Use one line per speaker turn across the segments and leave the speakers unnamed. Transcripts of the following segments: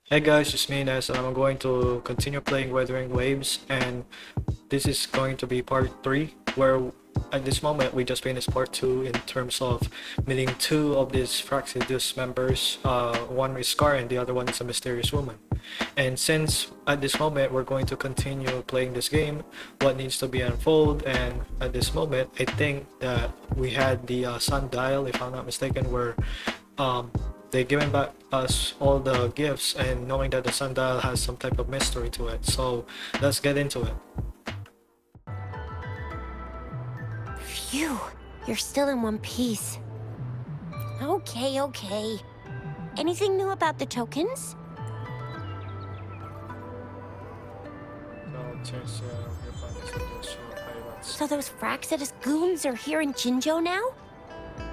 Hey guys, it's me Nes, and I'm going to continue playing Wuthering Waves, and this is going to be part 3, where at this moment we just finished part 2 in terms of meeting two of these Fractsidus members. One is Scar and the other one is a mysterious woman. And since at this moment we're going to continue playing this game, what needs to be unfold, and at this moment I think that we had the sundial, if I'm not mistaken, where um, they given back us all the gifts, and knowing that the sundial has some type of mystery to it. So let's get into it.
Phew, you're still in one piece. Okay. Anything new about the tokens? So those Fractsidus goons are here in Jinzhou now?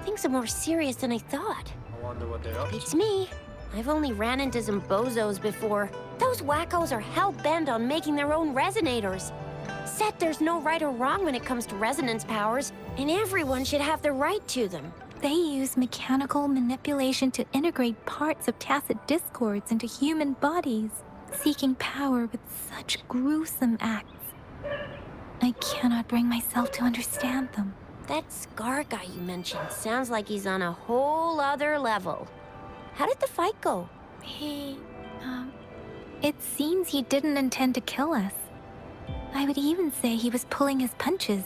Things are more serious than I thought.
I wonder what they're up to.
Beats me. I've only ran into some bozos before. Those wackos are hell-bent on making their own resonators. Said there's no right or wrong when it comes to resonance powers, and everyone should have the right to them.
They use mechanical manipulation to integrate parts of tacit discords into human bodies, seeking power with such gruesome acts. I cannot bring myself to understand them.
That Scar guy you mentioned sounds like he's on a whole other level. How did the fight go?
It seems he didn't intend to kill us. I would even say he was pulling his punches.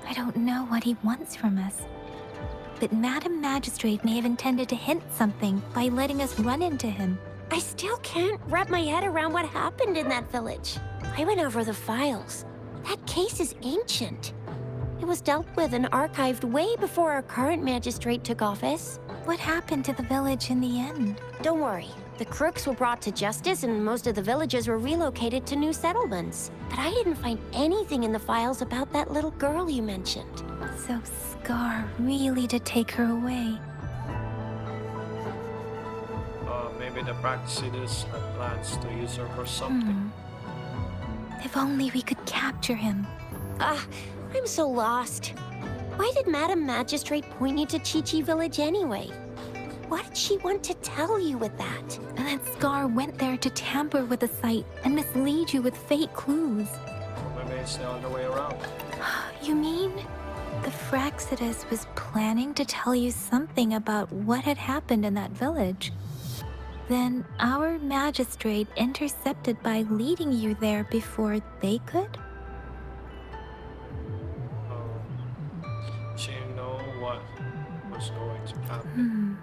I don't know what he wants from us. But Madam Magistrate may have intended to hint something by letting us run into him.
I still can't wrap my head around what happened in that village. I went over the files. That case is ancient. It was dealt with and archived way before our current magistrate took office.
What happened to the village in the end?
Don't worry. The crooks were brought to justice and most of the villagers were relocated to new settlements. But I didn't find anything in the files about that little girl you mentioned.
So Scar really did take her away.
Maybe the Fractsidus had plans to use her for something.
If only we could capture him.
I'm so lost. Why did Madam Magistrate point you to Chi-Chi Village anyway? What did she want to tell you with that?
And that Scar went there to tamper with the site and mislead you with fake clues.
Or maybe it's the other way around.
You mean the Fractsidus was planning to tell you something about what had happened in that village? Then our magistrate intercepted by leading you there before they could?
She know what was going to happen.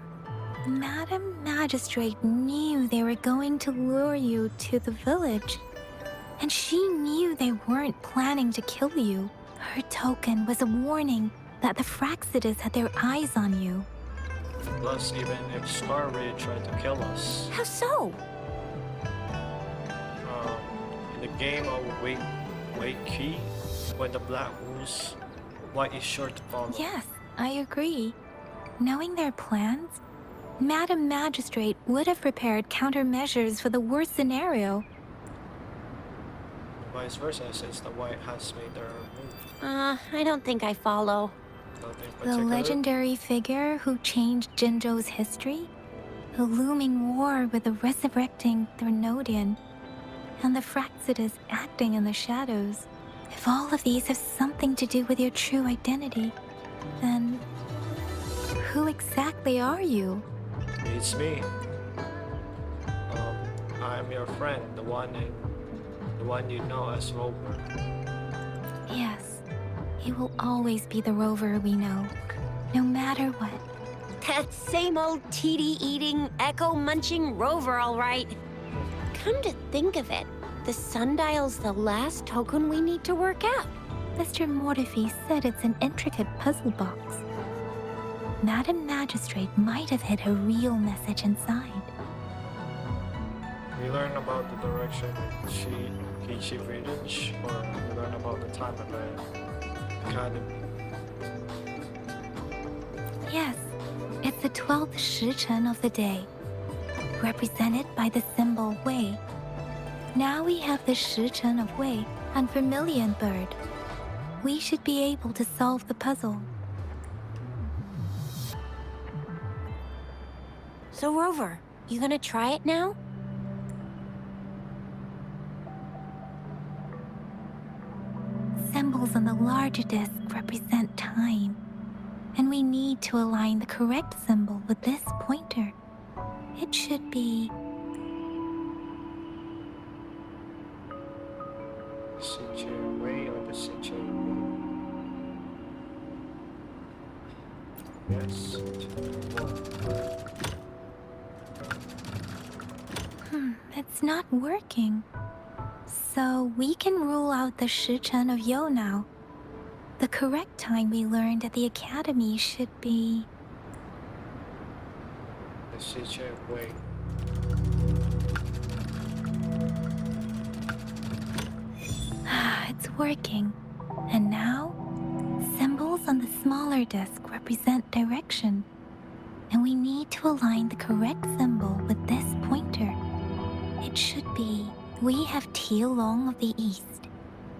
Madam Magistrate knew they were going to lure you to the village, and she knew they weren't planning to kill you. Her token was a warning that the Fractsidus had their eyes on you.
Plus, even if Scar really tried to kill us,
How so?
in the game of Wait Key, when the black moves, white is sure to follow.
Yes, I agree. Knowing their plans, Madam Magistrate would have prepared countermeasures for the worst scenario.
Vice versa, since the white has made their move.
I don't think I follow.
Nothing
The
particular.
legendary figure who changed Jinzhou's history, the looming war with the resurrecting Threnodian, and the Fractsidus acting in the shadows. If all of these have something to do with your true identity, then who exactly are you?
It's me. I'm your friend, the one you know as Rover.
Yes, you will always be the Rover we know, no matter what.
That same old TD-eating, echo-munching rover, all right. Come to think of it, the sundial's the last token we need to work out.
Mr. Mortefi said it's an intricate puzzle box. Madam Magistrate might have hid her real message inside.
We learn about the direction in Kichi Village, or we learn about the time at the academy.
Yes, it's the 12th shichen of the day, represented by the symbol Wei. Now we have the shichen of Wei and Vermilion Bird. We should be able to solve the puzzle.
So, Rover, you gonna try it now?
symbols on the larger disc represent time, and we need to align the correct symbol with this pointer. It should be...
Way or the situation? Yes.
It's not working. So we can rule out the Shichen of Yo now. The correct time we learned at the academy should be...
The situation way.
It's working. And now, symbols on the smaller disc represent direction. And we need to align the correct symbol with this pointer. It should be... We have Tialong of the east,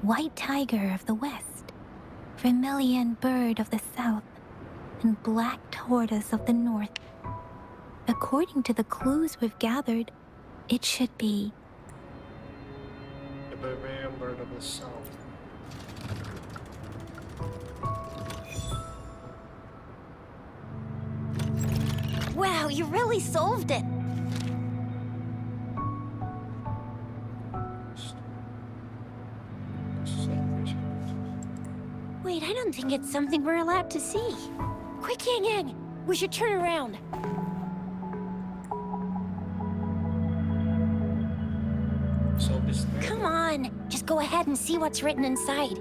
White Tiger of the west, Vermilion Bird of the south, and Black Tortoise of the north. According to the clues we've gathered, it should be...
The Barbarian Bird of the south.
Wow, you really solved it! Wait, I don't think it's something we're allowed to see. Quick, Yang Yang! We should turn around.
So this
Come on! Just go ahead and see what's written inside.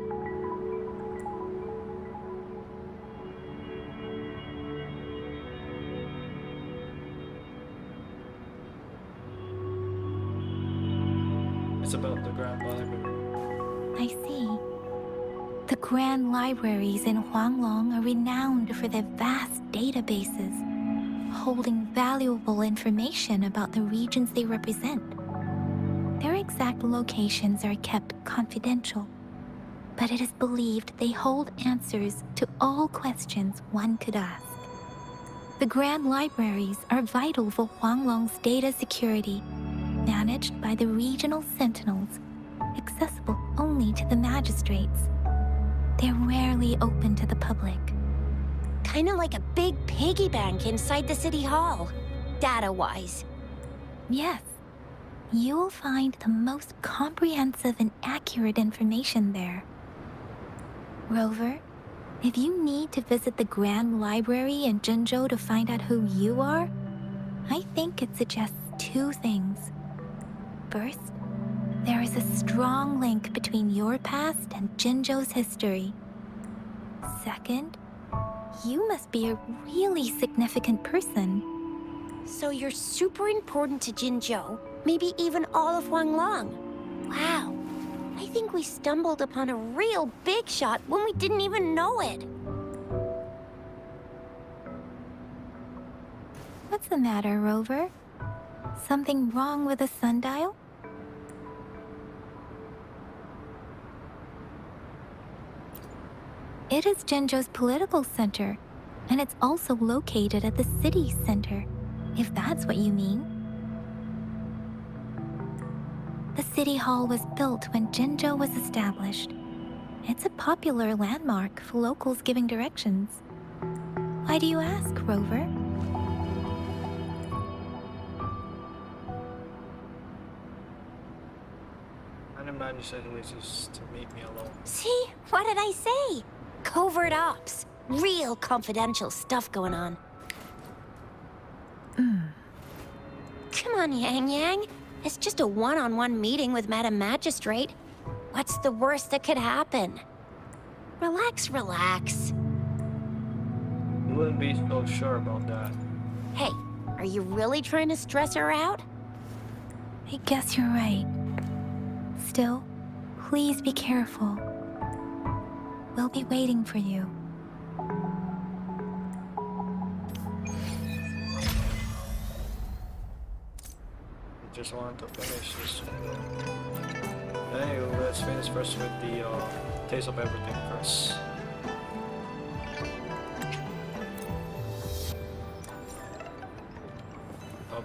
It's about the Grand Library.
I see. The grand libraries in Huanglong are renowned for their vast databases, holding valuable information about the regions they represent. Their exact locations are kept confidential, but it is believed they hold answers to all questions one could ask. The grand libraries are vital for Huanglong's data security, managed by the regional sentinels, accessible only to the magistrates. They're rarely open to the public.
Kinda like a big piggy bank inside the city hall, data-wise.
Yes, you will find the most comprehensive and accurate information there. Rover, if you need to visit the Grand Library in Jinzhou to find out who you are, I think it suggests two things. First, there is a strong link between your past and Jinzhou's history. Second, you must be a really significant person.
So you're super important to Jinzhou, maybe even all of Huanglong. Wow, I think we stumbled upon a real big shot when we didn't even know it.
What's the matter, Rover? Something wrong with the sundial? It is Jinzhou's political center, and it's also located at the city center, if that's what you mean. The city hall was built when Jinzhou was established. It's a popular landmark for locals giving directions. Why do you ask, Rover?
And the man said it was just to meet me alone.
See? What did I say? Covert ops. Real confidential stuff going on. Come on, Yang Yang. It's just a one-on-one meeting with Madam Magistrate. What's the worst that could happen? Relax, relax.
You wouldn't be so sure about that.
Hey, are you really trying to stress her out?
I guess you're right. Still, please be careful. We'll be waiting for you.
I just wanted to finish this one. Anyway, let's finish first with the taste of everything first. Oh.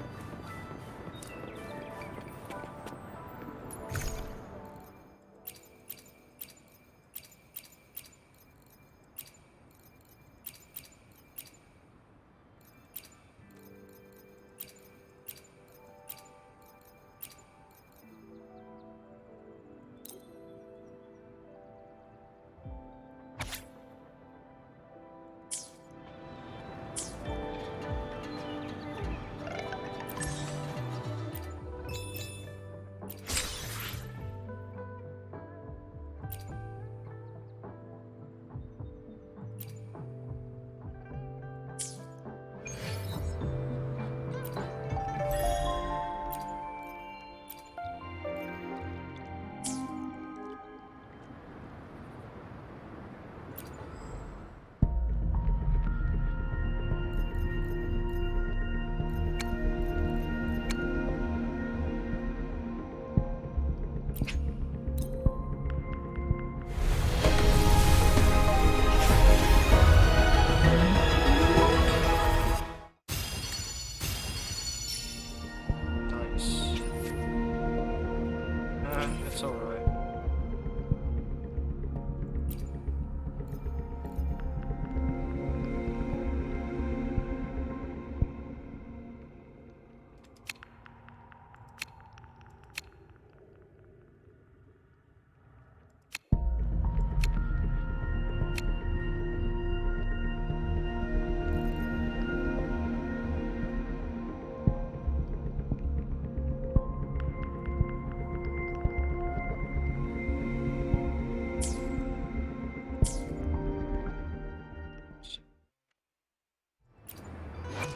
It's alright.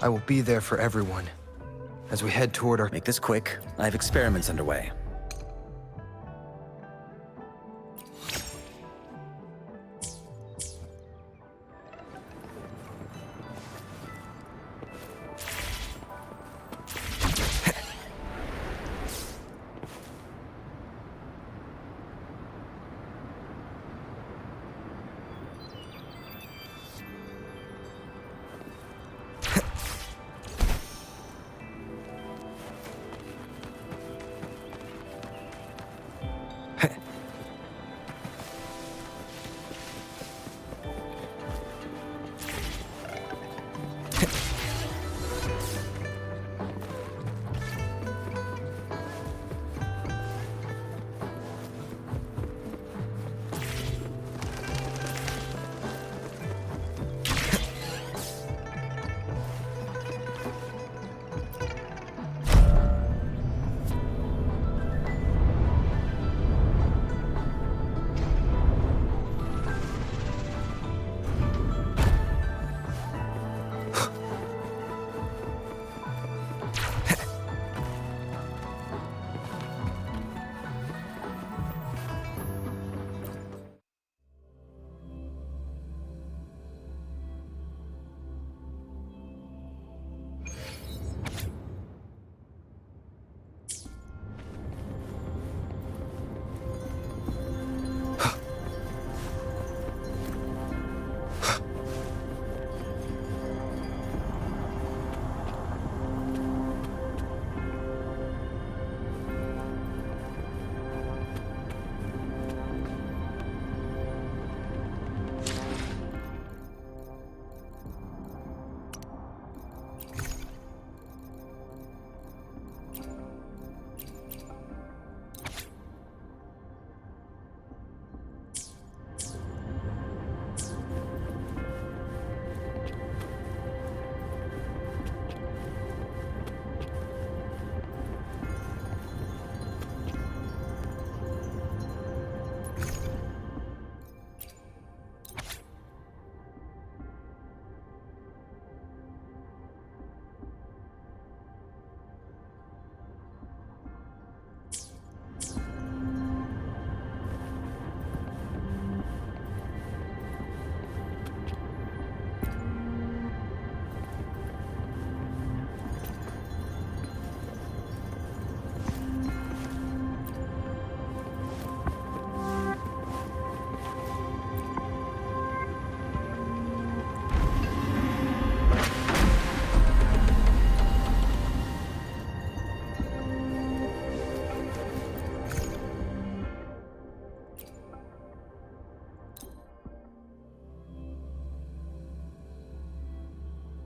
I will be there for everyone as we head toward our...
Make this quick. I have experiments underway.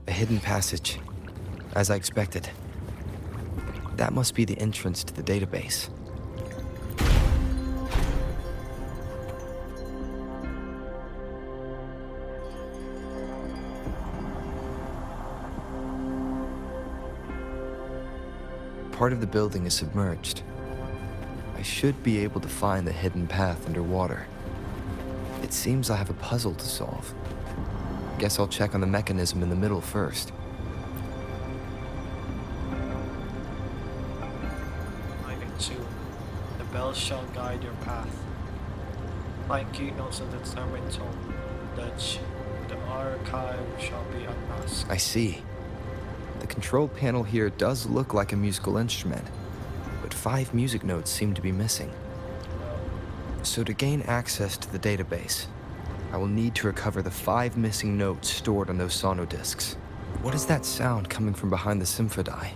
A hidden passage, as I expected. That must be the entrance to the database. Part of the building is submerged. I should be able to find the hidden path underwater. It seems I have a puzzle to solve. Guess I'll check on the mechanism in the middle first.
Finding 2. The bells shall guide your path. Find key notes of the determined tone. The archive shall be unmasked.
I see. The control panel here does look like a musical instrument, but 5 music notes seem to be missing. So to gain access to the database, I will need to recover the 5 missing notes stored on those sonodiscs. What is that sound coming from behind the symphodi?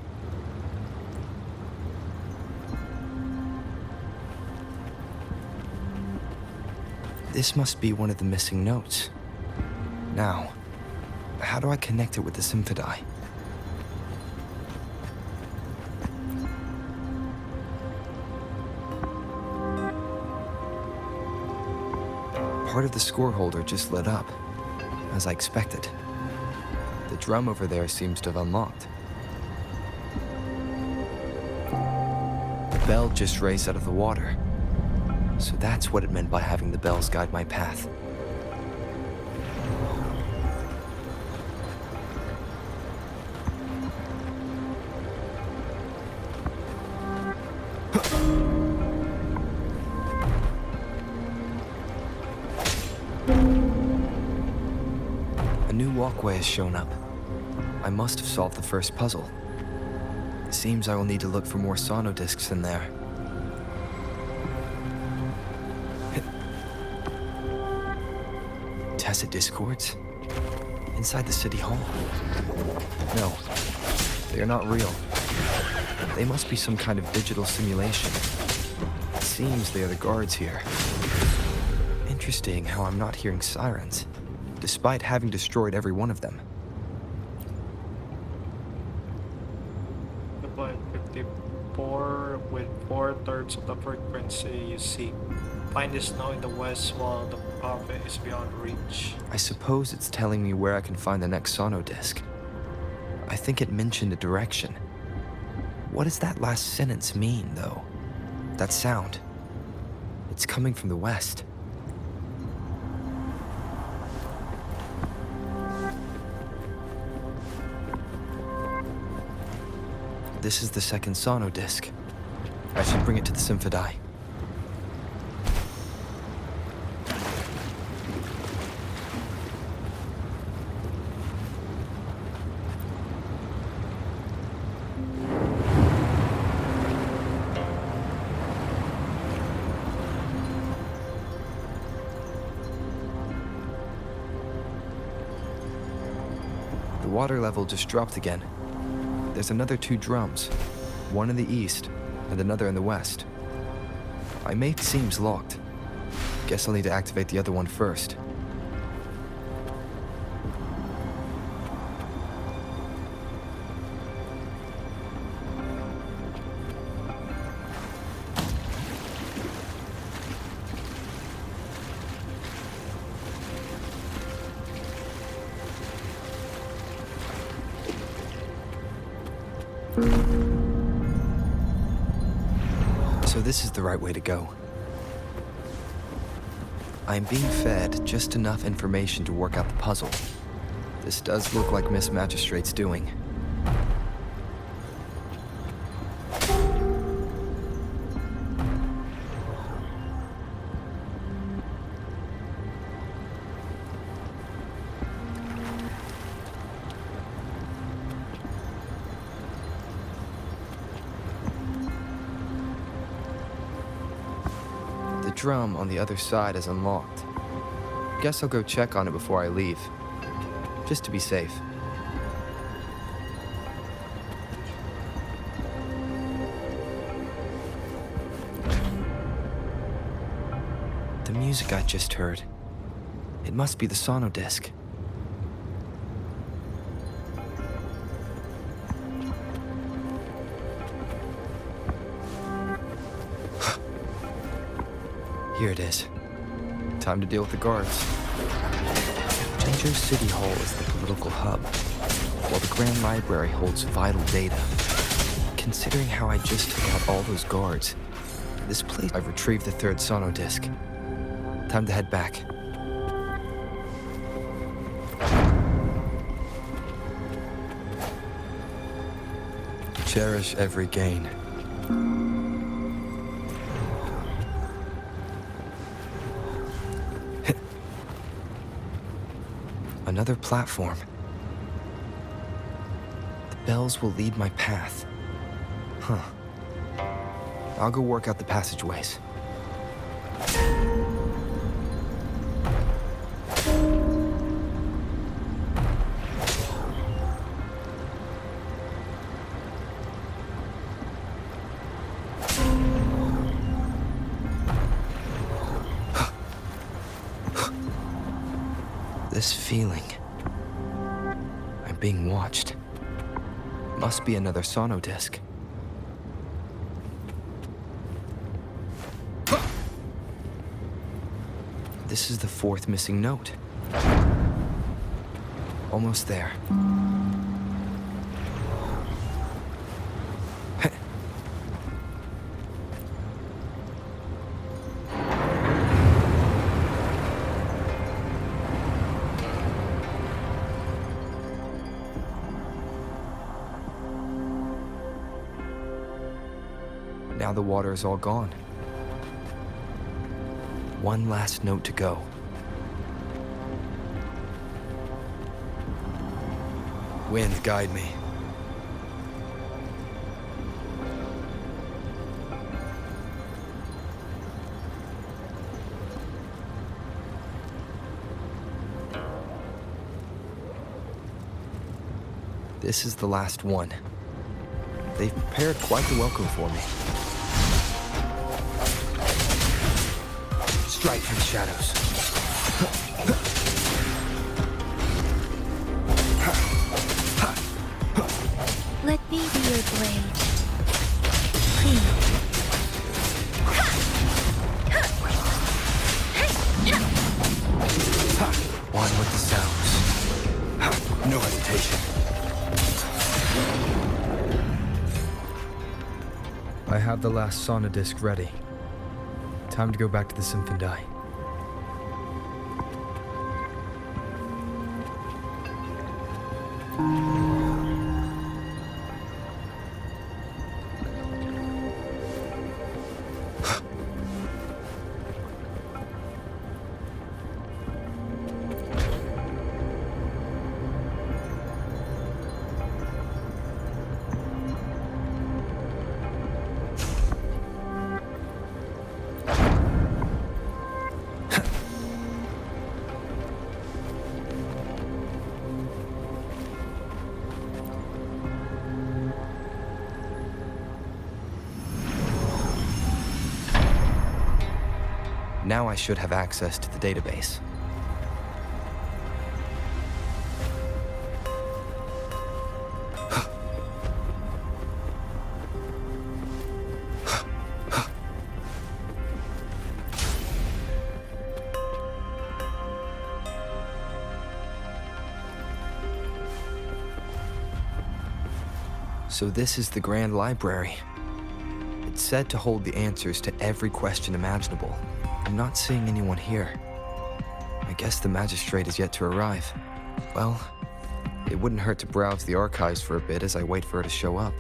This must be one of the missing notes. Now, how do I connect it with the symphony? Part of the score holder just lit up, as I expected. The drum over there seems to have unlocked. The bell just raised out of the water. So that's what it meant by having the bells guide my path. A new walkway has shown up. I must have solved the first puzzle. It seems I will need to look for more sonodiscs in there. Tacit discords? Inside the city hall? No, they are not real. They must be some kind of digital simulation. It seems they are the guards here. Interesting how I'm not hearing sirens, despite having destroyed every one of them.
But 54 with 4/3 of the frequency you seek. Find this snow in the west while the prophet is beyond reach.
I suppose it's telling me where I can find the next sonodisc. I think it mentioned a direction. What does that last sentence mean, though? That sound. It's coming from the west. This is the second sonodisc. I should bring it to the symphony. The water level just dropped again. There's another 2 drums, one in the east and another in the west. My mate seems locked. Guess I'll need to activate the other one first. So this is the right way to go. I'm being fed just enough information to work out the puzzle. This does look like Miss Magistrate's doing. The drum on the other side is unlocked. Guess I'll go check on it before I leave, just to be safe. The music I just heard, it must be the sonodisc. Here it is. Time to deal with the guards. Jinzhou City Hall is the political hub, while the Grand Library holds vital data. Considering how I just took out all those guards, this place... I've retrieved the 3rd sonodisc. Time to head back. Cherish every gain. Another platform. The bells will lead my path. Huh. I'll go work out the passageways. This feeling. I'm being watched. Must be another sono disc. This is the fourth missing note. Almost there. Now the water is all gone. One last note to go. Wind, guide me. This is the last one. They've prepared quite the welcome for me. Strike from the shadows.
Let me be your blade. Please.
One with the sounds. No hesitation. I have the last sonodisc ready. Time to go back to the Symphondai. Now I should have access to the database. So this is the Grand Library. It's said to hold the answers to every question imaginable. I'm not seeing anyone here. I guess the magistrate is yet to arrive. Well, it wouldn't hurt to browse the archives for a bit as I wait for her to show up.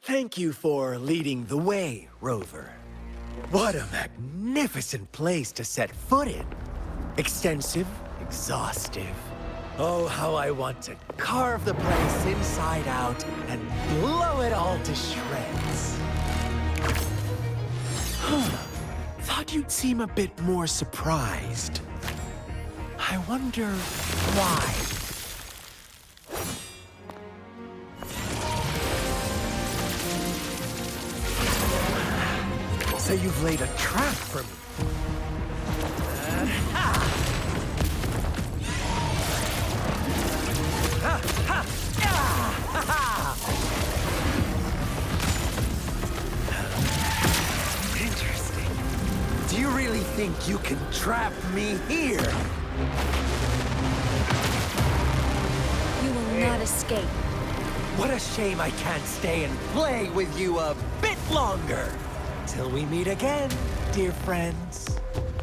Thank you for leading the way, Rover. What a magnificent place to set foot in. Extensive, exhaustive. Oh, how I want to carve the place inside out and blow it all to shreds. Thought you'd seem a bit more surprised. I wonder why. So you've laid a trap for me. Interesting. Do you really think you can trap me here?
You will not escape.
What a shame I can't stay and play with you a bit longer. Till we meet again, dear friends.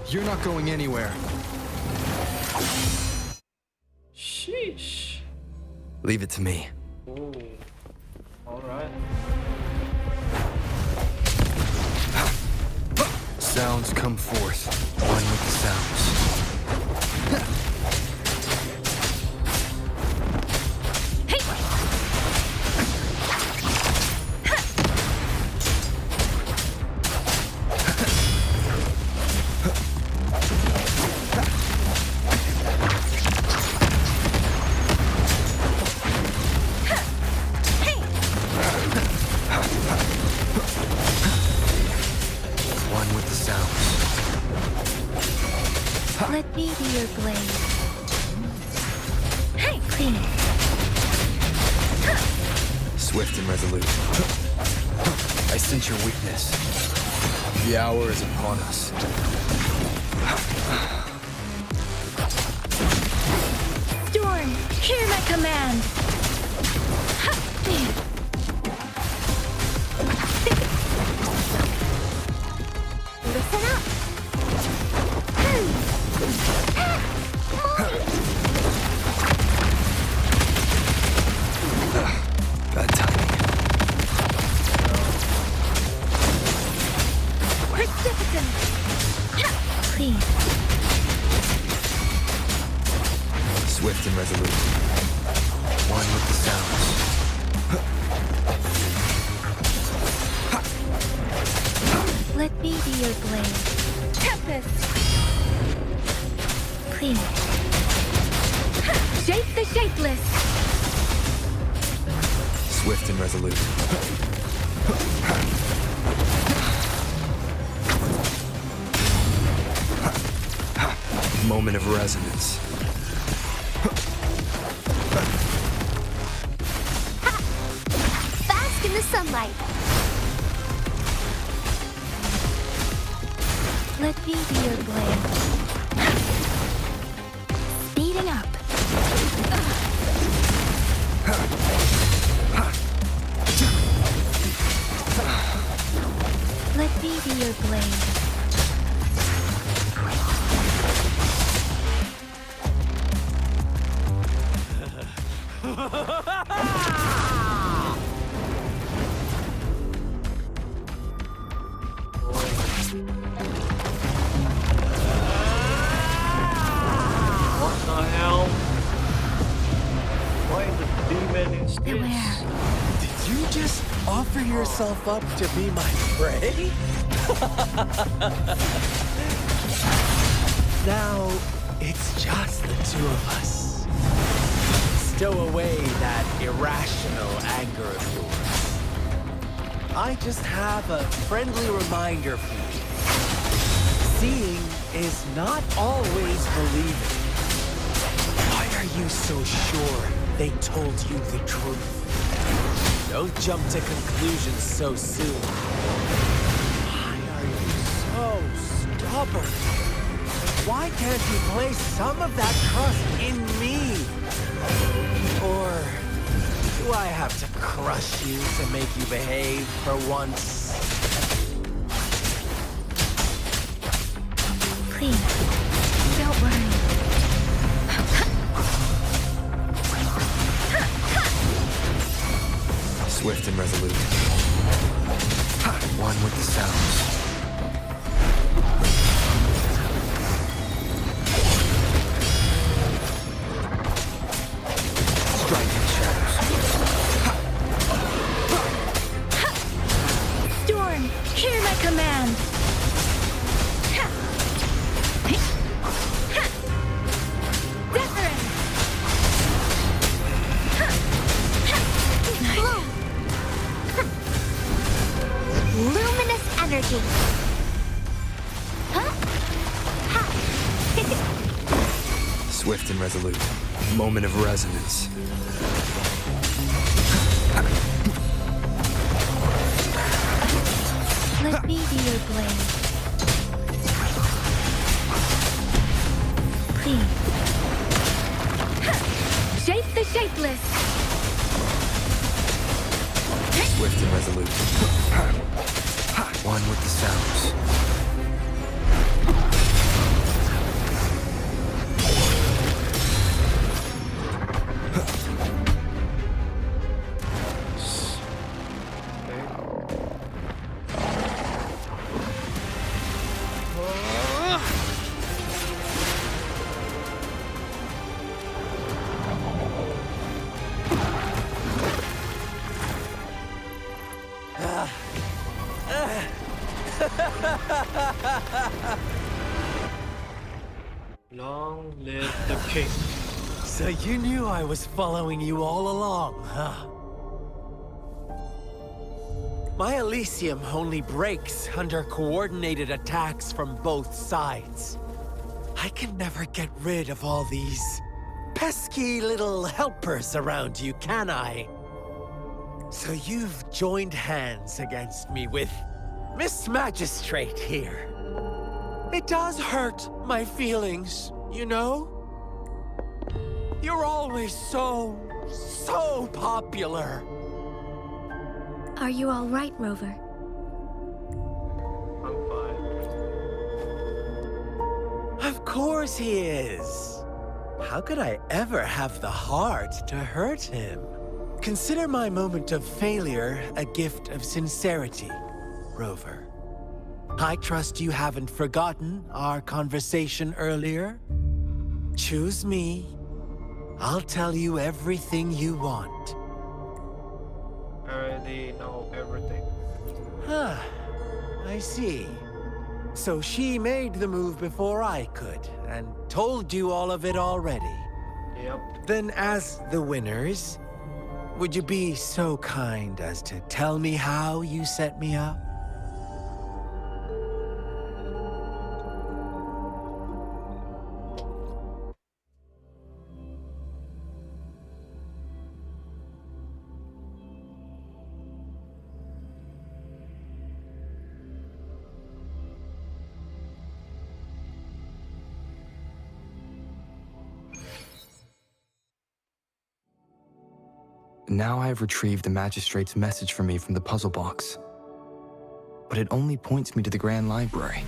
You're not going anywhere.
Sheesh.
Leave it to me.
Ooh. Alright.
Sounds come forth. One with the sounds. Swift and resolute. I sense your weakness. The hour is upon us.
Storm, hear my command!
Listen up.
Bad timing.
Precipitant! Please.
Swift and resolute. One with the sounds.
Let me be your blade. Tempest! Please. Shape the shapeless!
Swift and resolute. Moment of resonance.
Bask in the sunlight.
Let me be your blade. Speeding up. Let me be your blade.
What the hell? Why the demon is this?
Beware.
Did you just offer yourself up to be my prey? Now, it's just the two of us. Stow away that irrational anger of yours. I just have a friendly reminder for you. Seeing is not always believing. Why are you so sure they told you the truth? Don't jump to conclusions so soon. Why are you so stubborn? Why can't you place some of that trust in me? Or do I have to crush you to make you behave for once?
Please. Don't worry.
Swift and resolute. One with the sounds. Striking shadows.
Storm, hear my command.
Luminous energy. Huh? Ha.
Swift and resolute. Moment of resonance.
Let me be your blade. Please. Shape the shapeless.
Swift and resolute. One with the sounds.
Long live the king.
So you knew I was following you all along, huh? My Elysium only breaks under coordinated attacks from both sides. I can never get rid of all these pesky little helpers around you, can I? So you've joined hands against me with Miss Magistrate here. It does hurt my feelings, you know? You're always so popular.
Are you all right, Rover?
I'm fine.
Of course he is. How could I ever have the heart to hurt him? Consider my moment of failure a gift of sincerity, Rover. I trust you haven't forgotten our conversation earlier. Choose me. I'll tell you everything you want.
I already know everything.
Huh. I see. So she made the move before I could, and told you all of it already.
Yep.
Then as the winners, would you be so kind as to tell me how you set me up?
Now I have retrieved the magistrate's message for me from the puzzle box. But it only points me to the Grand Library.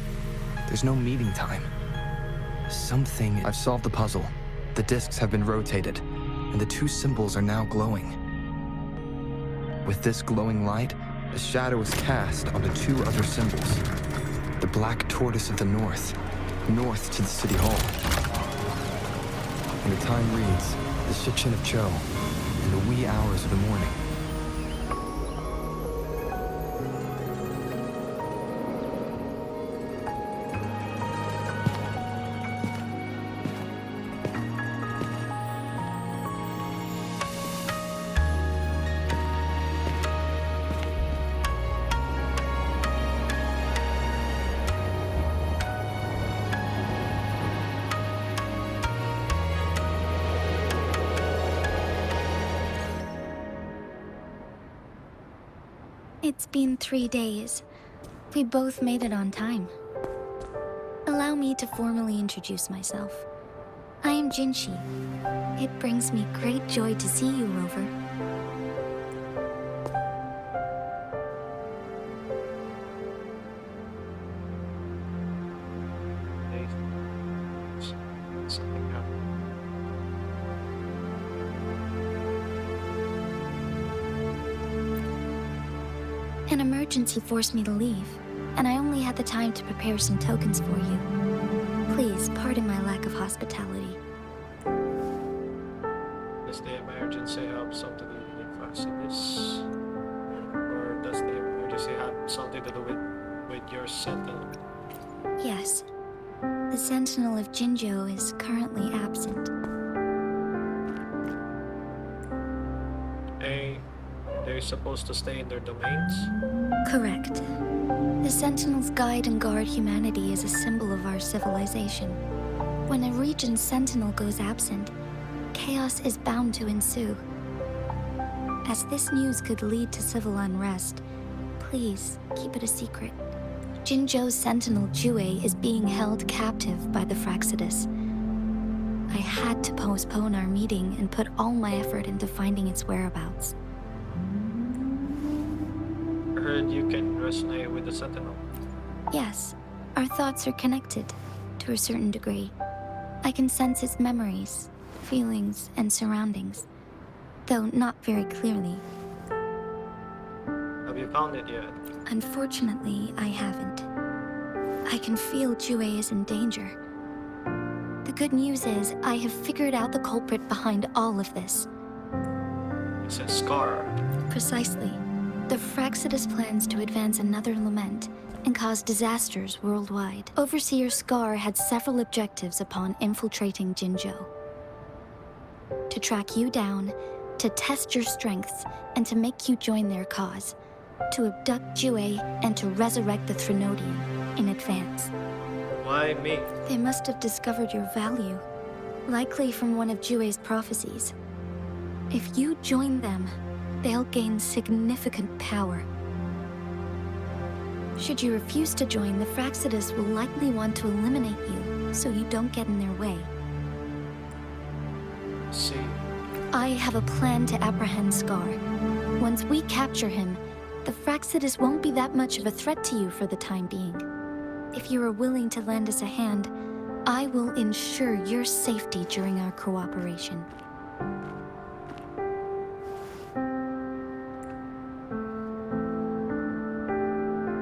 There's no meeting time. I've solved the puzzle. The discs have been rotated, and the two symbols are now glowing. With this glowing light, a shadow is cast onto two other symbols. The black tortoise of the north to the city hall. And the time reads, the Shikshin of Cho, in the wee hours of the morning.
It's been 3 days. We both made it on time. Allow me to formally introduce myself. I am Jinshi. It brings me great joy to see you, Rover.
Something happened.
An emergency forced me to leave, and I only had the time to prepare some tokens for you. Please pardon my lack of hospitality.
Does the emergency have something to do with Fractsidus? Or does the emergency have something to do with your sentinel?
Yes. The Sentinel of Jinjo is currently absent.
They're supposed to stay in their domains?
Correct. The Sentinels guide and guard humanity as a symbol of our civilization. When a region's Sentinel goes absent, chaos is bound to ensue. As this news could lead to civil unrest, please keep it a secret. Jinjo's Sentinel Jue is being held captive by the Fractsidus. I had to postpone our meeting and put all my effort into finding its whereabouts.
I heard you can resonate with the sentinel.
Yes, our thoughts are connected, to a certain degree. I can sense its memories, feelings, and surroundings, though not very clearly.
Have you found it yet?
Unfortunately, I haven't. I can feel Jue is in danger. The good news is, I have figured out the culprit behind all of this.
It's a scar.
Precisely. The Fractsidus plans to advance another lament and cause disasters worldwide. Overseer Scar had several objectives upon infiltrating Jinjo. To track you down, to test your strengths, and to make you join their cause. To abduct Jue and to resurrect the Threnodian in advance.
Why me?
They must have discovered your value, likely from one of Jue's prophecies. If you join them,
they'll gain significant power. Should you refuse to join, the Fractsidus will likely want to eliminate you, so you don't get in their way.
See.
I have a plan to apprehend Scar. Once we capture him, the Fractsidus won't be that much of a threat to you for the time being. If you are willing to lend us a hand, I will ensure your safety during our cooperation.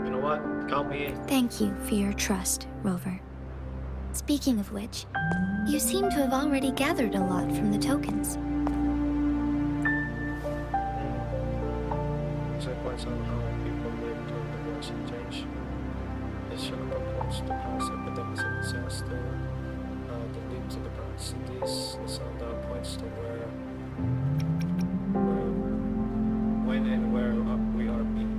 You know what? Count me in.
Thank you for your trust, Rover. Speaking of which, you seem to have already gathered a lot from the tokens.
It points out how people live during the wars and change. It should propose to pass epidemics and disaster. The lead to the Fractsidus. The sound points to when and where we are being.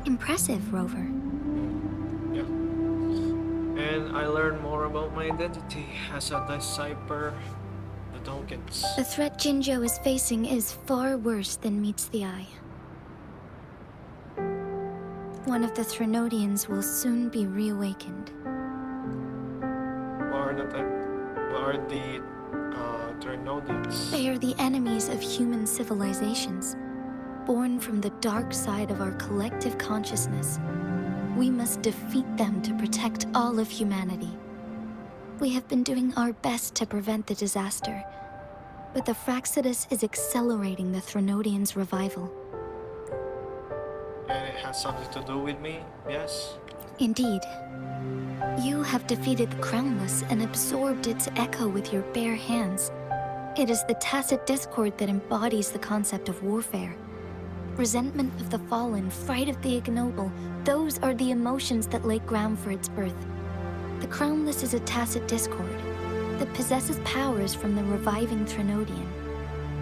Impressive, Rover.
Yeah. And I learned more about my identity as a decipher the tokens.
The threat Jinzhou is facing is far worse than meets the eye. One of the Threnodians will soon be reawakened.
What are the Threnodians?
They are the enemies of human civilizations, born from the dark side of our collective consciousness. We must defeat them to protect all of humanity. We have been doing our best to prevent the disaster, but the Fractsidus is accelerating the Threnodians' revival.
And it has something to do with me, yes?
Indeed. You have defeated the Crownless and absorbed its echo with your bare hands. It is the tacit discord that embodies the concept of warfare. Resentment of the fallen, fright of the ignoble, those are the emotions that lay ground for its birth. The Crownless is a tacit discord that possesses powers from the reviving Threnodian.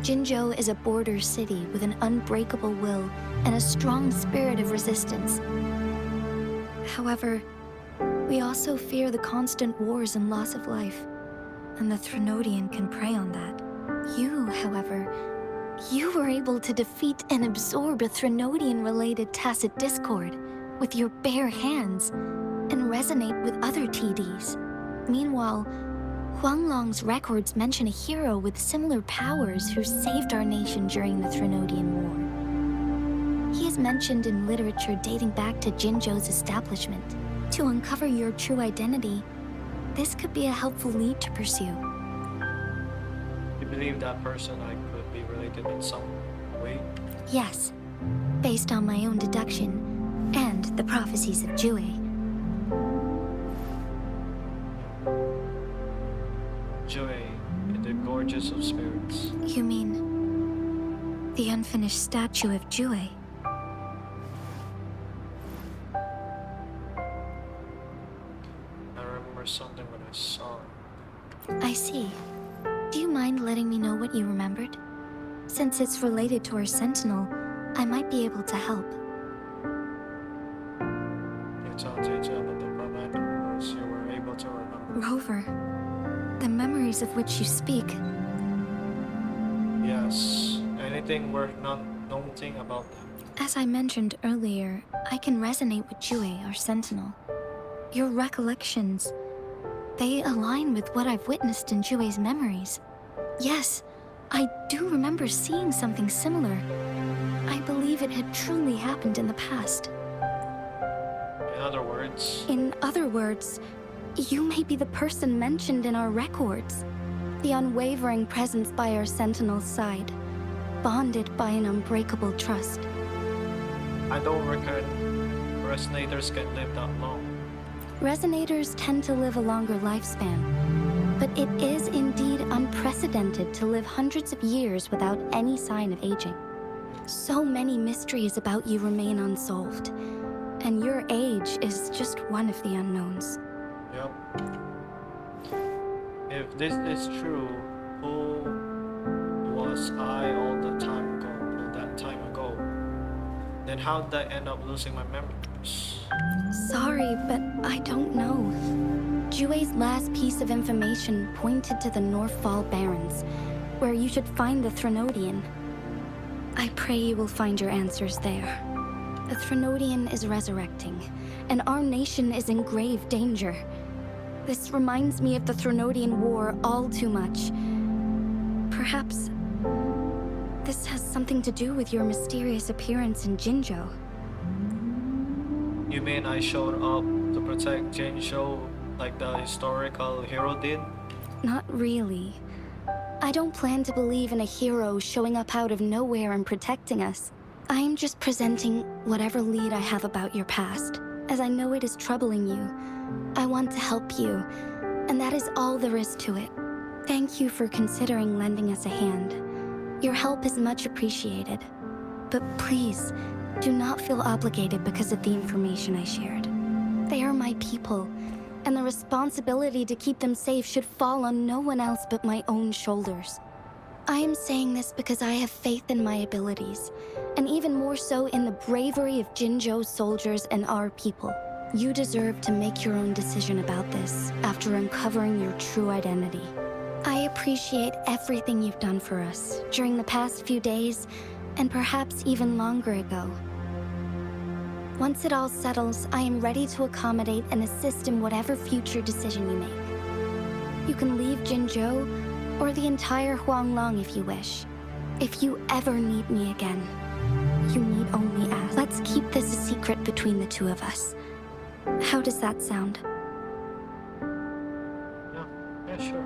Jinzhou is a border city with an unbreakable will and a strong spirit of resistance. However, we also fear the constant wars and loss of life, and the Threnodian can prey on that. You, however, you were able to defeat and absorb a Threnodian-related tacit discord with your bare hands and resonate with other TDs. Meanwhile, Huanglong's records mention a hero with similar powers who saved our nation during the Threnodian War. He is mentioned in literature dating back to Jinzhou's establishment. To uncover your true identity, this could be a helpful lead to pursue.
You believe that person I could be related in some way?
Yes, based on my own deduction and the prophecies of Jue.
Jue, the gorgeous of spirits.
You mean the unfinished statue of Jue?
I remember something when I saw it.
I see. Do you mind letting me know what you remembered? Since it's related to our sentinel, I might be able to help.
You tell Teja about the problematic memories you were able to remember.
Rover, the memories of which you speak.
Yes. Anything worth not noting about them?
As I mentioned earlier, I can resonate with Jue, our sentinel. Your recollections, they align with what I've witnessed in Jue's memories. Yes, I do remember seeing something similar. I believe it had truly happened in the past.
In other words,
you may be the person mentioned in our records. The unwavering presence by our sentinel's side, bonded by an unbreakable trust.
I don't reckon resonators can live that long.
Resonators tend to live a longer lifespan, but it is indeed unprecedented to live hundreds of years without any sign of aging. So many mysteries about you remain unsolved, and your age is just one of the unknowns.
Yep. If this is true, who was I all that time ago? Then how did I end up losing my memories?
Sorry, but I don't know. Jue's last piece of information pointed to the Northfall Barrens, where you should find the Threnodian. I pray you will find your answers there. The Threnodian is resurrecting, and our nation is in grave danger. This reminds me of the Threnodian War all too much. Perhaps this has something to do with your mysterious appearance in Jinzhou.
You mean I showed up to protect Jinzhou like the historical hero did?
Not really. I don't plan to believe in a hero showing up out of nowhere and protecting us. I am just presenting whatever lead I have about your past, as I know it is troubling you. I want to help you, and that is all there is to it. Thank you for considering lending us a hand. Your help is much appreciated. But please, do not feel obligated because of the information I shared. They are my people, and the responsibility to keep them safe should fall on no one else but my own shoulders. I am saying this because I have faith in my abilities, and even more so in the bravery of Jinzhou's soldiers and our people. You deserve to make your own decision about this after uncovering your true identity. I appreciate everything you've done for us during the past few days, and perhaps even longer ago. Once it all settles, I am ready to accommodate and assist in whatever future decision you make. You can leave Jinzhou or the entire Huanglong if you wish. If you ever need me again, you need only ask. Let's keep this a secret between the two of us. How does that sound?
Yeah, sure.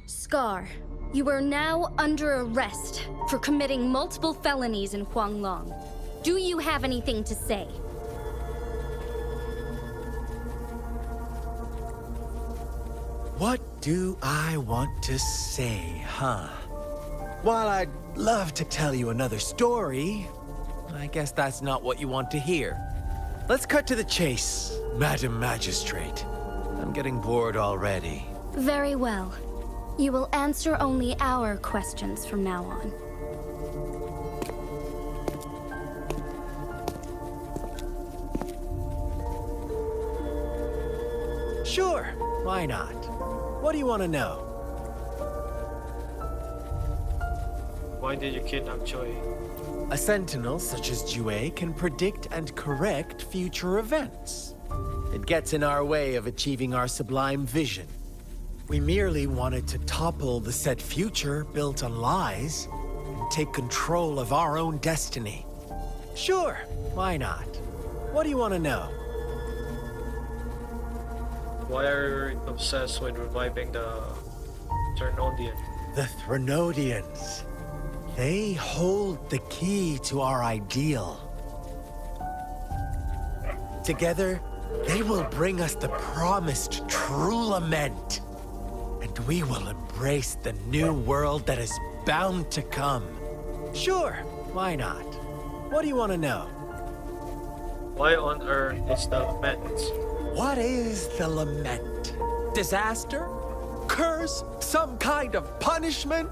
Scar, you are now under arrest for committing multiple felonies in Huanglong. Do you have anything to say?
What do I want to say, huh? While I'd love to tell you another story, I guess that's not what you want to hear. Let's cut to the chase, Madam Magistrate. I'm getting bored already.
Very well. You will answer only our questions from now on.
Sure, why not? What do you want to know?
Why did you kidnap Joy?
A sentinel such as Jue can predict and correct future events. It gets in our way of achieving our sublime vision. We merely wanted to topple the set future built on lies and take control of our own destiny. Sure, why not? What do you want to know?
Why are you obsessed with reviving the Ternodian?
The Threnodians. They hold the key to our ideal. Together, they will bring us the promised true lament. And we will embrace the new world that is bound to come. Sure, why not? What do you want to know?
Why on earth is the lament?
What is the lament? Disaster? Curse? Some kind of punishment?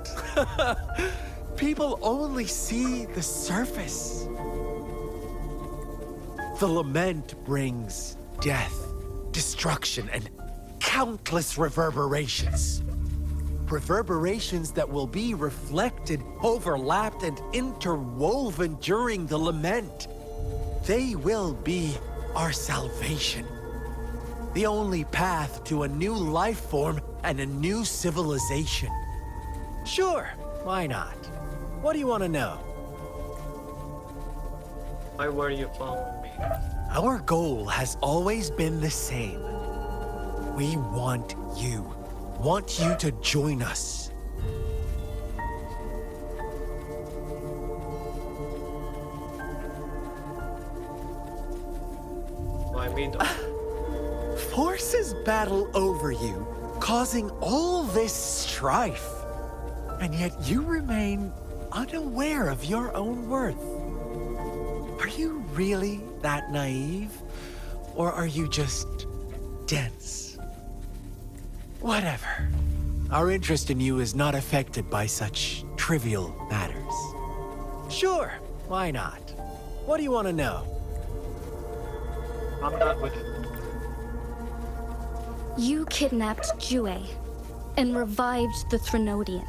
People only see the surface. The lament brings death, destruction, and countless reverberations. Reverberations that will be reflected, overlapped, and interwoven during the lament. They will be our salvation. The only path to a new life form and a new civilization. Sure, why not? What do you want to know?
Why were you following me?
Our goal has always been the same. We want you to join us.
Why me though?
Forces battle over you, causing all this strife. And yet you remain unaware of your own worth. Are you really that naive? Or are you just dense? Whatever. Our interest in you is not affected by such trivial matters. Sure, why not? What do you want to know?
I'm done with it.
You kidnapped Jue and revived the Threnodian,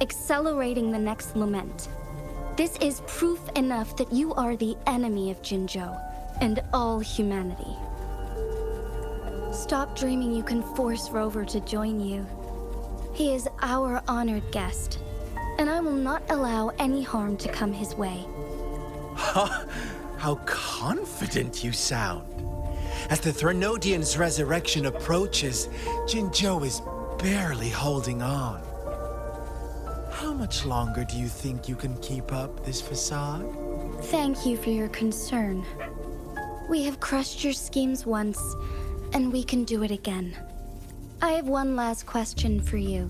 accelerating the next lament. This is proof enough that you are the enemy of Jinzhou and all humanity. Stop dreaming you can force Rover to join you. He is our honored guest, and I will not allow any harm to come his way.
How confident you sound. As the Threnodian's resurrection approaches, Jinzhou is barely holding on. How much longer do you think you can keep up this facade?
Thank you for your concern. We have crushed your schemes once, and we can do it again. I have one last question for you.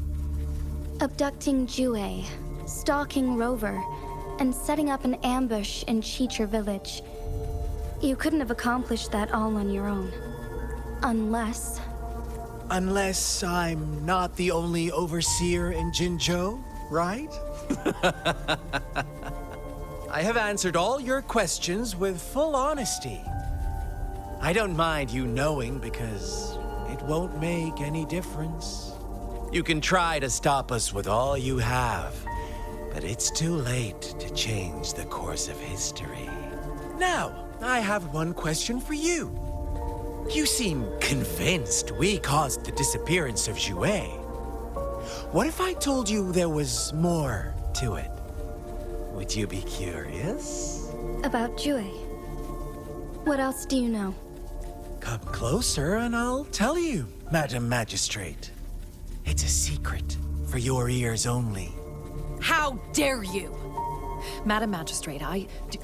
Abducting Jue, stalking Rover, and setting up an ambush in Cheecher village. You couldn't have accomplished that all on your own. Unless...
Unless I'm not the only overseer in Jinzhou, right? I have answered all your questions with full honesty. I don't mind you knowing because it won't make any difference. You can try to stop us with all you have, but it's too late to change the course of history. Now, I have one question for you. You seem convinced we caused the disappearance of Jue. What if I told you there was more to it? Would you be curious?
About Jue. What else do you know?
Come closer and I'll tell you, Madam Magistrate. It's a secret for your ears only.
How dare you! Madam Magistrate, I do...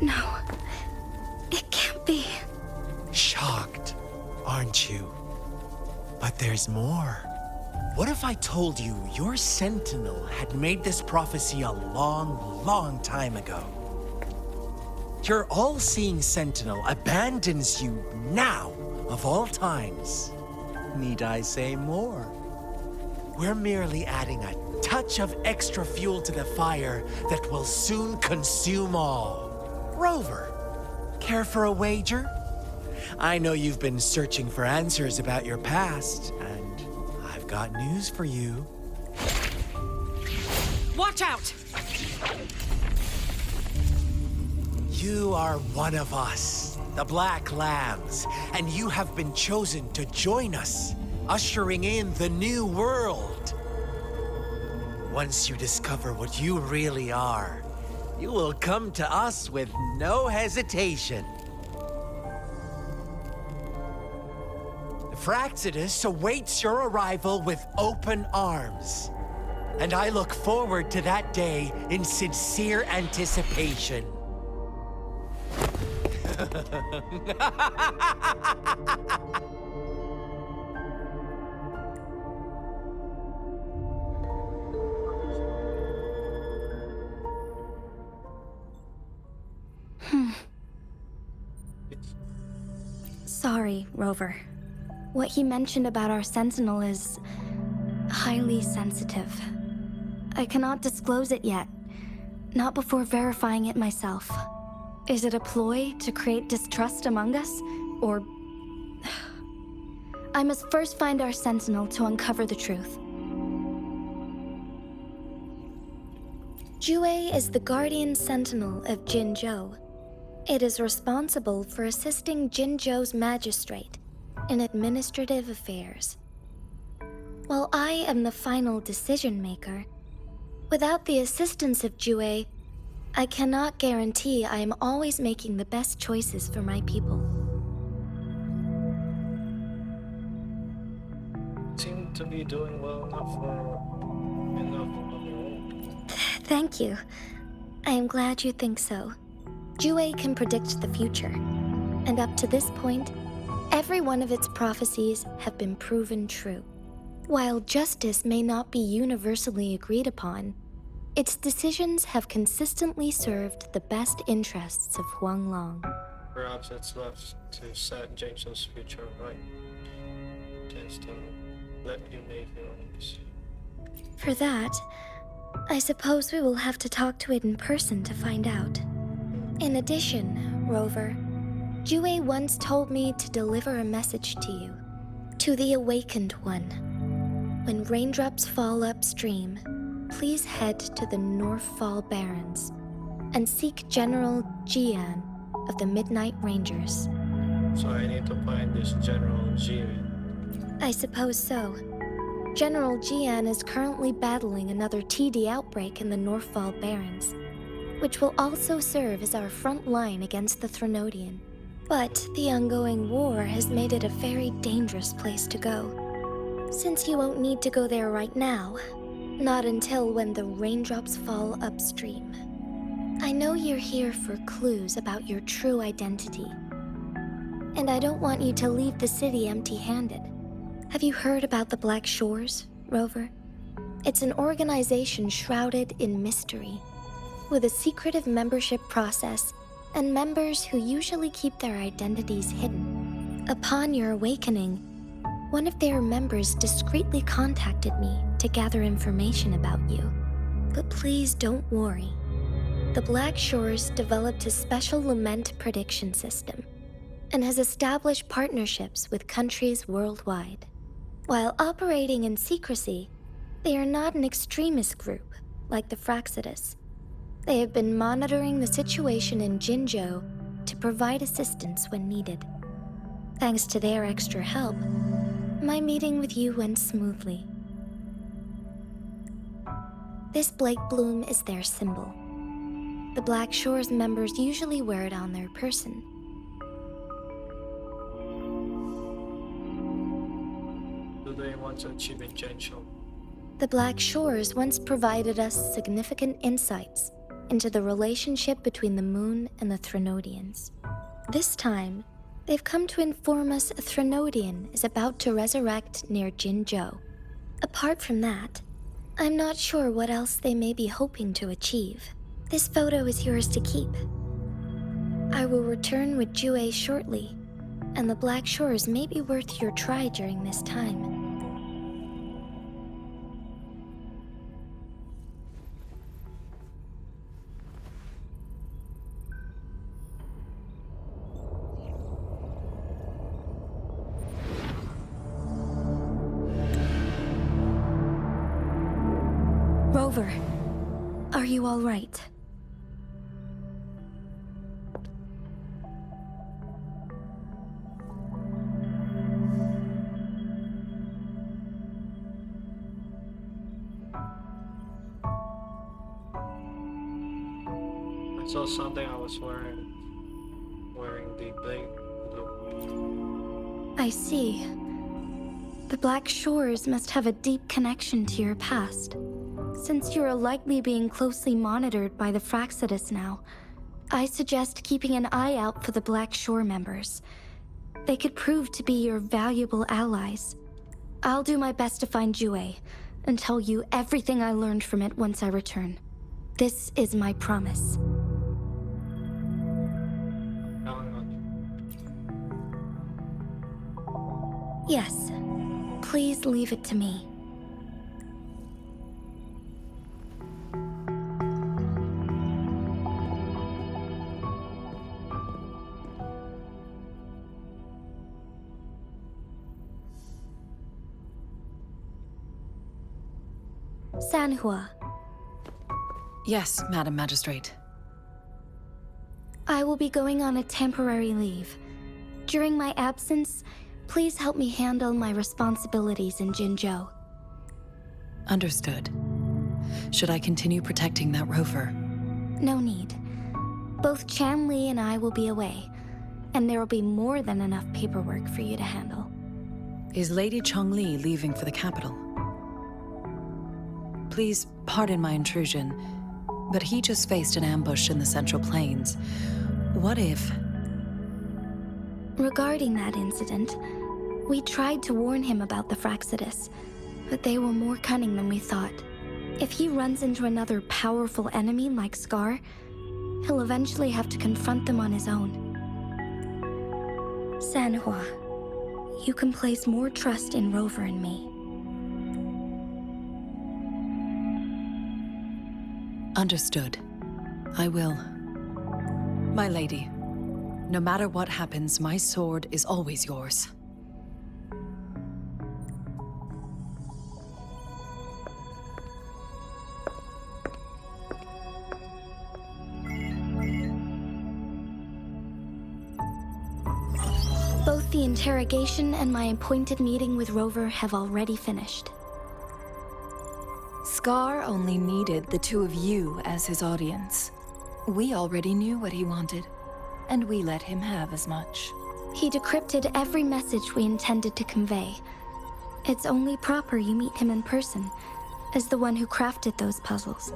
No. It can't be.
Shocked, aren't you? But there's more. What if I told you your sentinel had made this prophecy a long, long time ago? Your all-seeing sentinel abandons you now, of all times. Need I say more? We're merely adding a touch of extra fuel to the fire that will soon consume all. Rover, care for a wager? I know you've been searching for answers about your past, and I've got news for you.
Watch out!
You are one of us, the Black Lambs, and you have been chosen to join us, ushering in the new world. Once you discover what you really are, you will come to us with no hesitation. Fractsidus awaits your arrival with open arms. And I look forward to that day in sincere anticipation.
Sorry, Rover. What he mentioned about our sentinel is highly sensitive. I cannot disclose it yet, not before verifying it myself. Is it a ploy to create distrust among us, or... I must first find our sentinel to uncover the truth. Jue is the guardian sentinel of Jinzhou. It is responsible for assisting Jinzhou's magistrate in administrative affairs. While I am the final decision maker, without the assistance of Jue, I cannot guarantee I am always making the best choices for my people.
Seem to be doing well enough on your own.
Thank you. I am glad you think so. Jue can predict the future, and up to this point, every one of its prophecies have been proven true. While justice may not be universally agreed upon, its decisions have consistently served the best interests of Huanglong.
Perhaps it's left to set James's future right. Just to let you make your own decision.
For that, I suppose we will have to talk to it in person to find out. In addition, Rover, Jue once told me to deliver a message to you, to the Awakened One. When raindrops fall upstream, please head to the Northfall Barrens and seek General Jian of the Midnight Rangers.
So I need to find this General Jian.
I suppose so. General Jian is currently battling another TD outbreak in the Northfall Barrens, which will also serve as our front line against the Threnodian. But the ongoing war has made it a very dangerous place to go. Since you won't need to go there right now, not until when the raindrops fall upstream. I know you're here for clues about your true identity. And I don't want you to leave the city empty-handed. Have you heard about the Black Shores, Rover? It's an organization shrouded in mystery, with a secretive membership process and members who usually keep their identities hidden. Upon your awakening, one of their members discreetly contacted me to gather information about you. But please don't worry. The Black Shores developed a special lament prediction system and has established partnerships with countries worldwide. While operating in secrecy, they are not an extremist group like the Fractsidus. They have been monitoring the situation in Jinzhou to provide assistance when needed. Thanks to their extra help, my meeting with you went smoothly. This Blake Bloom is their symbol. The Black Shores members usually wear it on their person.
Do they want to achieve in Zhengzhou?
The Black Shores once provided us significant insights into the relationship between the Moon and the Threnodians. This time, they've come to inform us a Threnodian is about to resurrect near Jinzhou. Apart from that, I'm not sure what else they may be hoping to achieve. This photo is yours to keep. I will return with Jue shortly, and the Black Shores may be worth your try during this time. Rover, are you all right?
I saw something I was wearing the blade blue.
I see. The Black Shores must have a deep connection to your past. Since you are likely being closely monitored by the Fractsidus now, I suggest keeping an eye out for the Black Shore members. They could prove to be your valuable allies. I'll do my best to find Jue and tell you everything I learned from it once I return. This is my promise. Yes. Please leave it to me. Sanhua.
Yes, Madam Magistrate.
I will be going on a temporary leave. During my absence, please help me handle my responsibilities in Jinzhou.
Understood. Should I continue protecting that rover?
No need. Both Chan Li and I will be away, and there will be more than enough paperwork for you to handle.
Is Lady Chongli leaving for the capital? Please pardon my intrusion, but he just faced an ambush in the Central Plains. What if...
Regarding that incident, we tried to warn him about the Fractsidus, but they were more cunning than we thought. If he runs into another powerful enemy like Scar, he'll eventually have to confront them on his own. Sanhua, you can place more trust in Rover and me.
Understood. I will. My lady, no matter what happens, my sword is always yours.
Both the interrogation and my appointed meeting with Rover have already finished.
Scar only needed the two of you as his audience. We already knew what he wanted, and we let him have as much.
He decrypted every message we intended to convey. It's only proper you meet him in person, as the one who crafted those puzzles.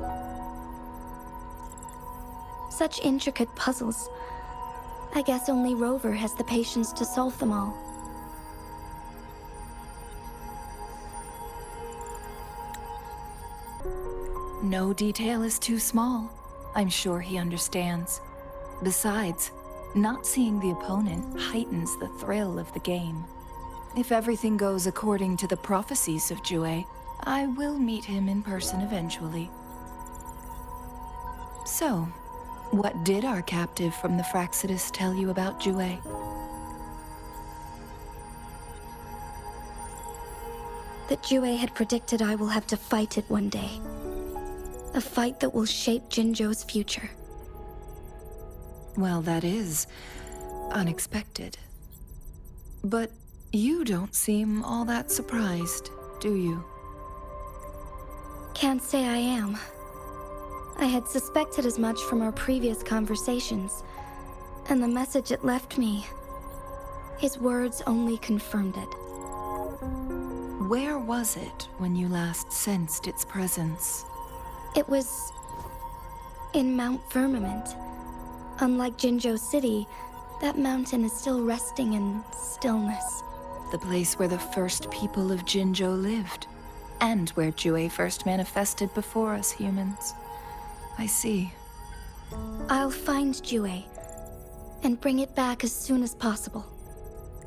Such intricate puzzles. I guess only Rover has the patience to solve them all.
No detail is too small. I'm sure he understands. Besides, not seeing the opponent heightens the thrill of the game. If everything goes according to the prophecies of Jue, I will meet him in person eventually. So, what did our captive from the Fractsidus tell you about Jue?
That Jue had predicted I will have to fight it one day. A fight that will shape Jinzhou's future.
Well, that is unexpected. But you don't seem all that surprised, do you?
Can't say I am. I had suspected as much from our previous conversations, and the message it left me, his words only confirmed it.
Where was it when you last sensed its presence?
It was in Mount Firmament. Unlike Jinzhou City, that mountain is still resting in stillness.
The place where the first people of Jinzhou lived, and where Jue first manifested before us humans. I see.
I'll find Jue and bring it back as soon as possible.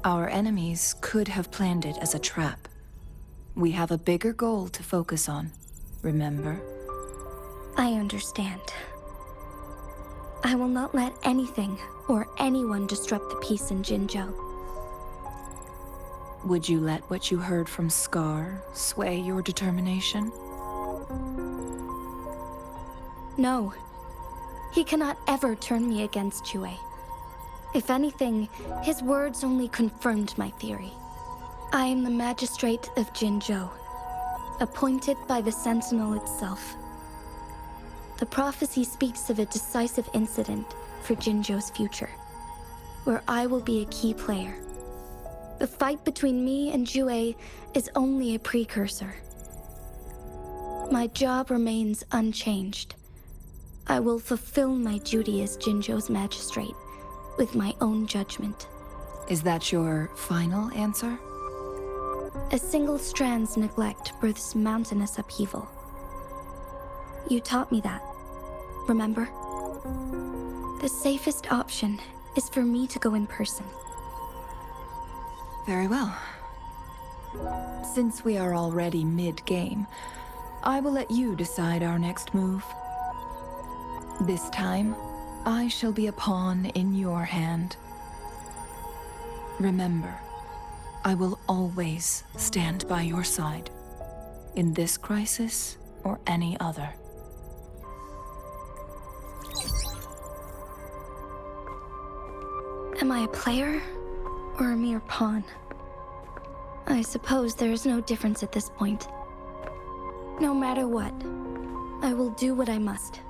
Our enemies could have planned it as a trap. We have a bigger goal to focus on, remember?
I understand. I will not let anything or anyone disrupt the peace in Jinzhou.
Would you let what you heard from Scar sway your determination?
No. He cannot ever turn me against Jue. If anything, his words only confirmed my theory. I am the magistrate of Jinzhou, appointed by the Sentinel itself. The prophecy speaks of a decisive incident for Jinzhou's future, where I will be a key player. The fight between me and Jue is only a precursor. My job remains unchanged. I will fulfill my duty as Jinzhou's magistrate with my own judgment.
Is that your final answer?
A single strand's neglect births mountainous upheaval. You taught me that, remember? The safest option is for me to go in person.
Very well. Since we are already mid-game, I will let you decide our next move. This time, I shall be a pawn in your hand. Remember, I will always stand by your side, in this crisis or any other.
Am I a player or a mere pawn? I suppose there is no difference at this point. No matter what, I will do what I must.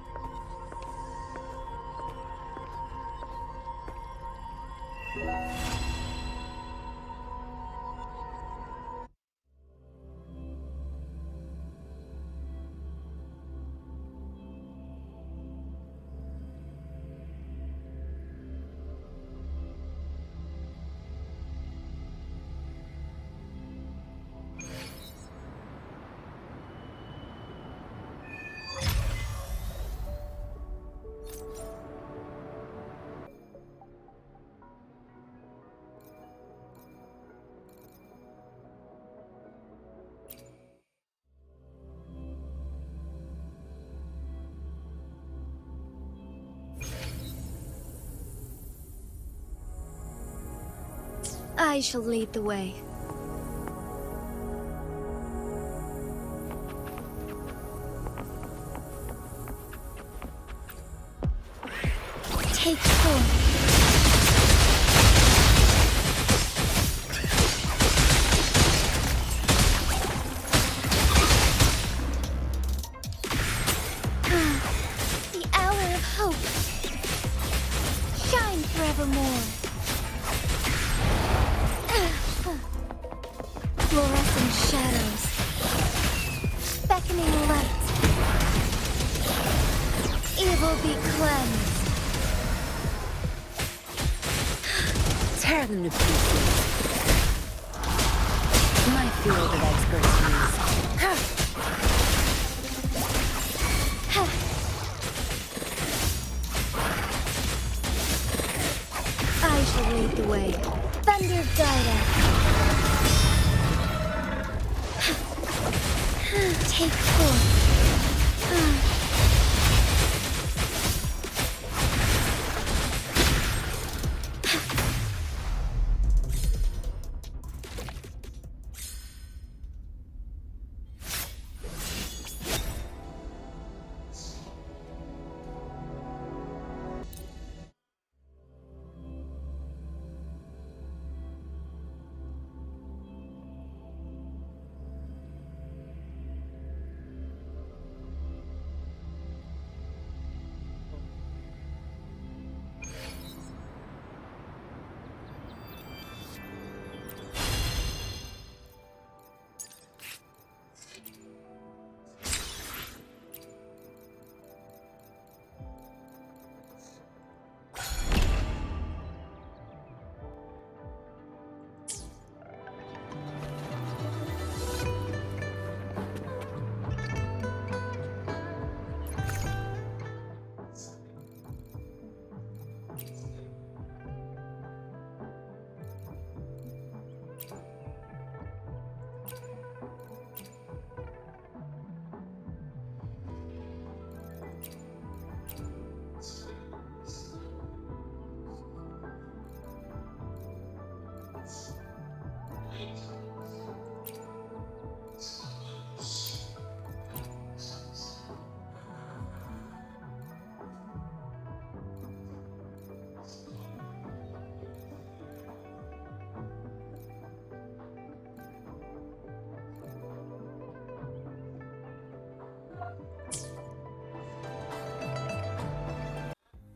I shall lead the way. Take 4. Forevermore. Fluorescent shadows. Beckoning light. Evil be cleansed.
Tear them to pieces. My field of expertise.
I shall lead the way. Thunder guide us. Take 4.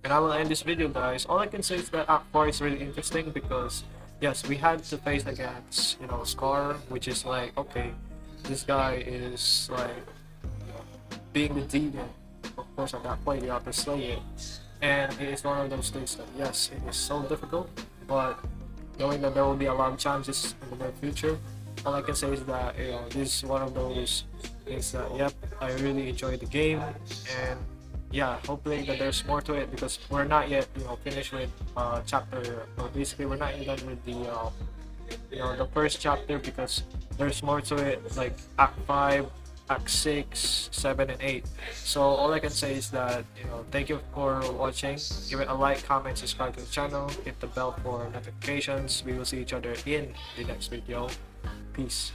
And I will end this video, guys. All I can say is that Act 4 is really interesting because yes, we had to face against, you know, Scar, which is like, okay, this guy is like being the demon. Of course, at that point you have to slay it, and it is one of those things that yes, it is so difficult, but knowing that there will be a lot of challenges in the near future, all I can say is that, you know, this is one of those things that yep, I really enjoyed the game. And yeah, hoping that there's more to it because we're not yet, you know, finished with chapter, or basically we're not yet done with the you know, the first chapter, because there's more to it, like Act 5, Act 6, 7 and 8. So all I can say is that, you know, thank you for watching. Give it a like, comment, subscribe to the channel, hit the bell for notifications. We will see each other in the next video. Peace.